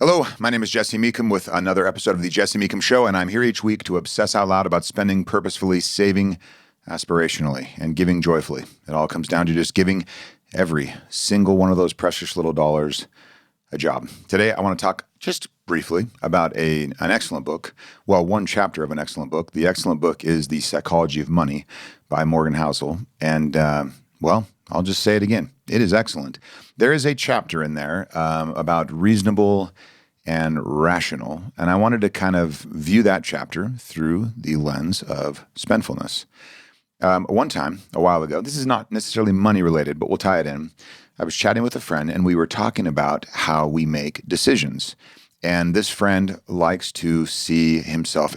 Hello, my name is Jesse Meekum with another episode of The Jesse Meekum Show, and I'm here each week to obsess out loud about spending purposefully, saving aspirationally, and giving joyfully. It all comes down to just giving every single one of those precious little dollars a job. Today, I want to talk just briefly about an excellent book. Well, one chapter of an excellent book. The excellent book is The Psychology of Money by Morgan Housel, and I'll just say it again. It is excellent. There is a chapter in there about reasonable and rational, and I wanted to kind of view that chapter through the lens of spendfulness. One time, a while ago, this is not necessarily money related, but we'll tie it in. I was chatting with a friend, and we were talking about how we make decisions. And this friend likes to sees himself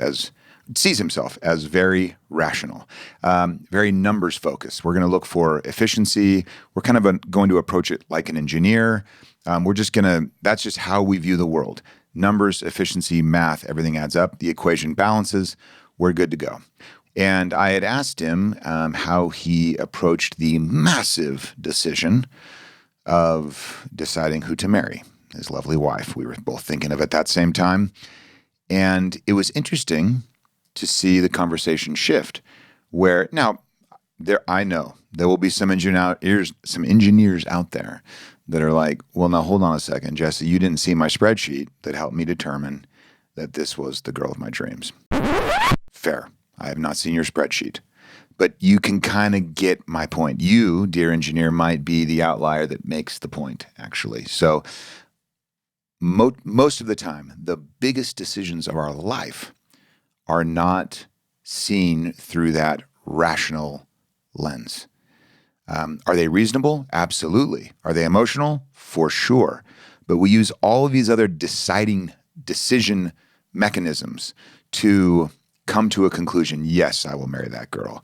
as very rational, very numbers focused. We're going to look for efficiency. We're kind of going to approach it like an engineer. That's just how we view the world. Numbers, efficiency, math, everything adds up. The equation balances. We're good to go. And I had asked him how he approached the massive decision of deciding who to marry, his lovely wife. We were both thinking of it at that same time. And it was interesting to see the conversation shift where now I know there will be some engineers out there that are like, well, now hold on a second, Jesse, you didn't see my spreadsheet that helped me determine that this was the girl of my dreams. Fair. I have not seen your spreadsheet, but you can kind of get my point. You, dear engineer, might be the outlier that makes the point, actually. So most of the time, the biggest decisions of our life are not seen through that rational lens. Are they reasonable? Absolutely. Are they emotional? For sure. But we use all of these other decision mechanisms to come to a conclusion. Yes, I will marry that girl.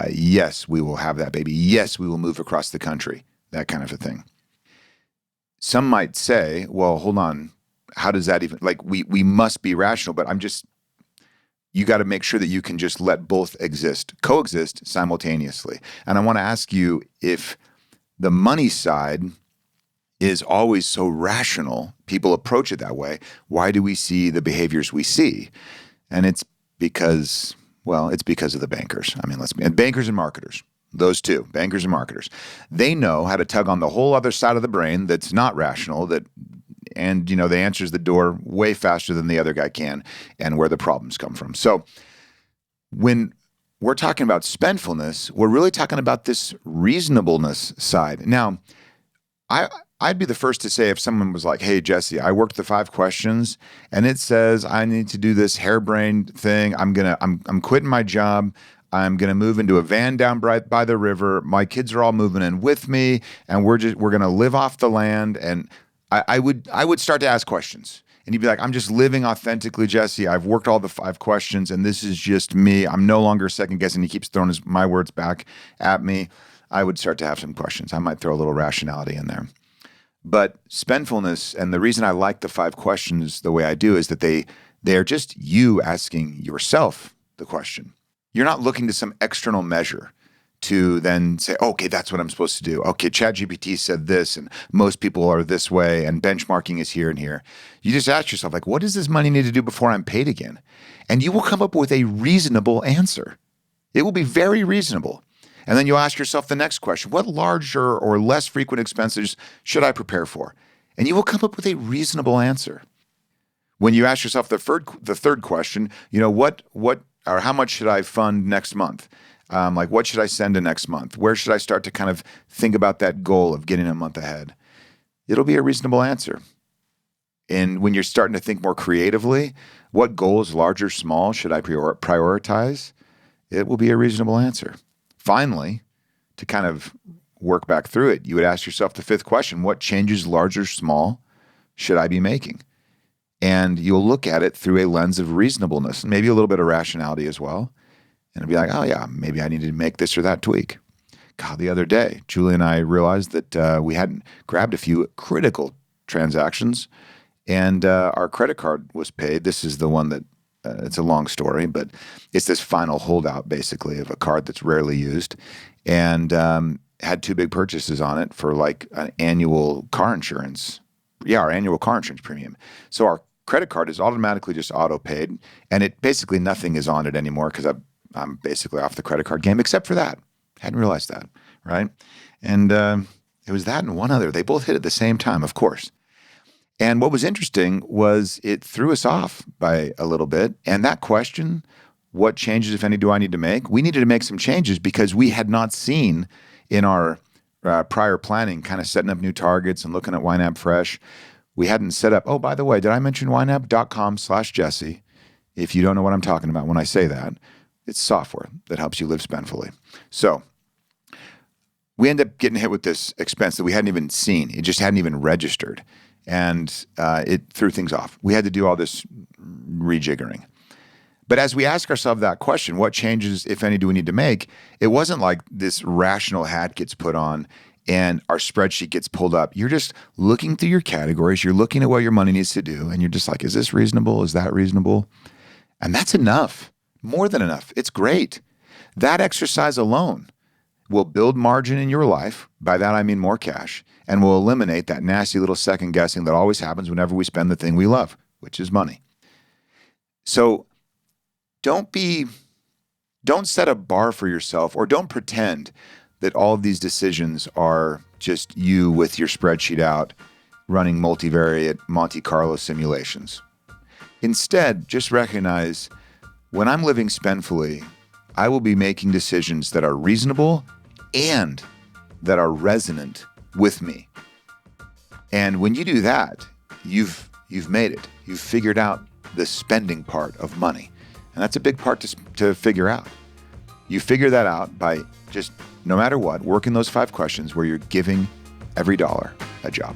Yes, we will have that baby. Yes, we will move across the country. That kind of a thing. Some might say, well, hold on. How does that even, we must be rational, but you got to make sure that you can just let both coexist simultaneously. And I want to ask you, if the money side is always so rational, people approach it that way, why do we see the behaviors we see? And it's because of the bankers. I mean, bankers and marketers, those two, bankers and marketers. They know how to tug on the whole other side of the brain that's not rational, and they answers the door way faster than the other guy can, and where the problems come from. So when we're talking about spendfulness, we're really talking about this reasonableness side. Now, I'd be the first to say if someone was like, hey, Jesse, I worked the 5 questions and it says I need to do this harebrained thing. I'm quitting my job. I'm going to move into a van down by the river. My kids are all moving in with me, and we're going to live off the land. And I would start to ask questions, and you'd be like, I'm just living authentically, Jesse. I've worked all the 5 questions, and this is just me. I'm no longer second guessing. He keeps throwing my words back at me. I would start to have some questions. I might throw a little rationality in there. But spendfulness, and the reason I like the 5 questions the way I do, is that they are just you asking yourself the question. You're not looking to some external measure to then say, okay, that's what I'm supposed to do. Okay, ChatGPT said this, and most people are this way, and benchmarking is here and here. You just ask yourself, what does this money need to do before I'm paid again? And you will come up with a reasonable answer. It will be very reasonable. And then you'll ask yourself the next question: what larger or less frequent expenses should I prepare for? And you will come up with a reasonable answer. When you ask yourself the third question, what or how much should I fund next month? What should I send to next month? Where should I start to kind of think about that goal of getting a month ahead? It'll be a reasonable answer. And when you're starting to think more creatively, what goals, large or small, should I prioritize? It will be a reasonable answer. Finally, to kind of work back through it, you would ask yourself the 5th question: what changes, large or small, should I be making? And you'll look at it through a lens of reasonableness, and maybe a little bit of rationality as well. And it'll be like, oh yeah, maybe I need to make this or that tweak. God, the other day, Julie and I realized that we hadn't grabbed a few critical transactions, and our credit card was paid. This is the one that it's a long story, but it's this final holdout, basically, of a card that's rarely used, and had 2 big purchases on it for an annual car insurance our annual car insurance premium. So our credit card is automatically just auto paid, and it basically nothing is on it anymore because I'm basically off the credit card game except for that. Hadn't realized that, right? And it was that and one other. They both hit at the same time, of course. And what was interesting was it threw us off by a little bit. And that question, what changes, if any, do I need to make? We needed to make some changes because we had not seen in our prior planning, kind of setting up new targets and looking at YNAB Fresh. We hadn't set up, oh, by the way, did I mention YNAB.com/Jesse? If you don't know what I'm talking about when I say that, it's software that helps you live spendfully. So we end up getting hit with this expense that we hadn't even seen. It just hadn't even registered. And it threw things off. We had to do all this rejiggering. But as we ask ourselves that question, what changes, if any, do we need to make? It wasn't like this rational hat gets put on and our spreadsheet gets pulled up. You're just looking through your categories. You're looking at what your money needs to do. And you're just like, is this reasonable? Is that reasonable? And that's enough. More than enough. It's great. That exercise alone will build margin in your life. By that, I mean more cash. And will eliminate that nasty little second guessing that always happens whenever we spend the thing we love, which is money. So don't set a bar for yourself, or don't pretend that all of these decisions are just you with your spreadsheet out running multivariate Monte Carlo simulations. Instead, just recognize when I'm living spendfully, I will be making decisions that are reasonable and that are resonant with me. And when you do that, you've made it. You've figured out the spending part of money. And that's a big part to figure out. You figure that out by just, no matter what, working those 5 questions where you're giving every dollar a job.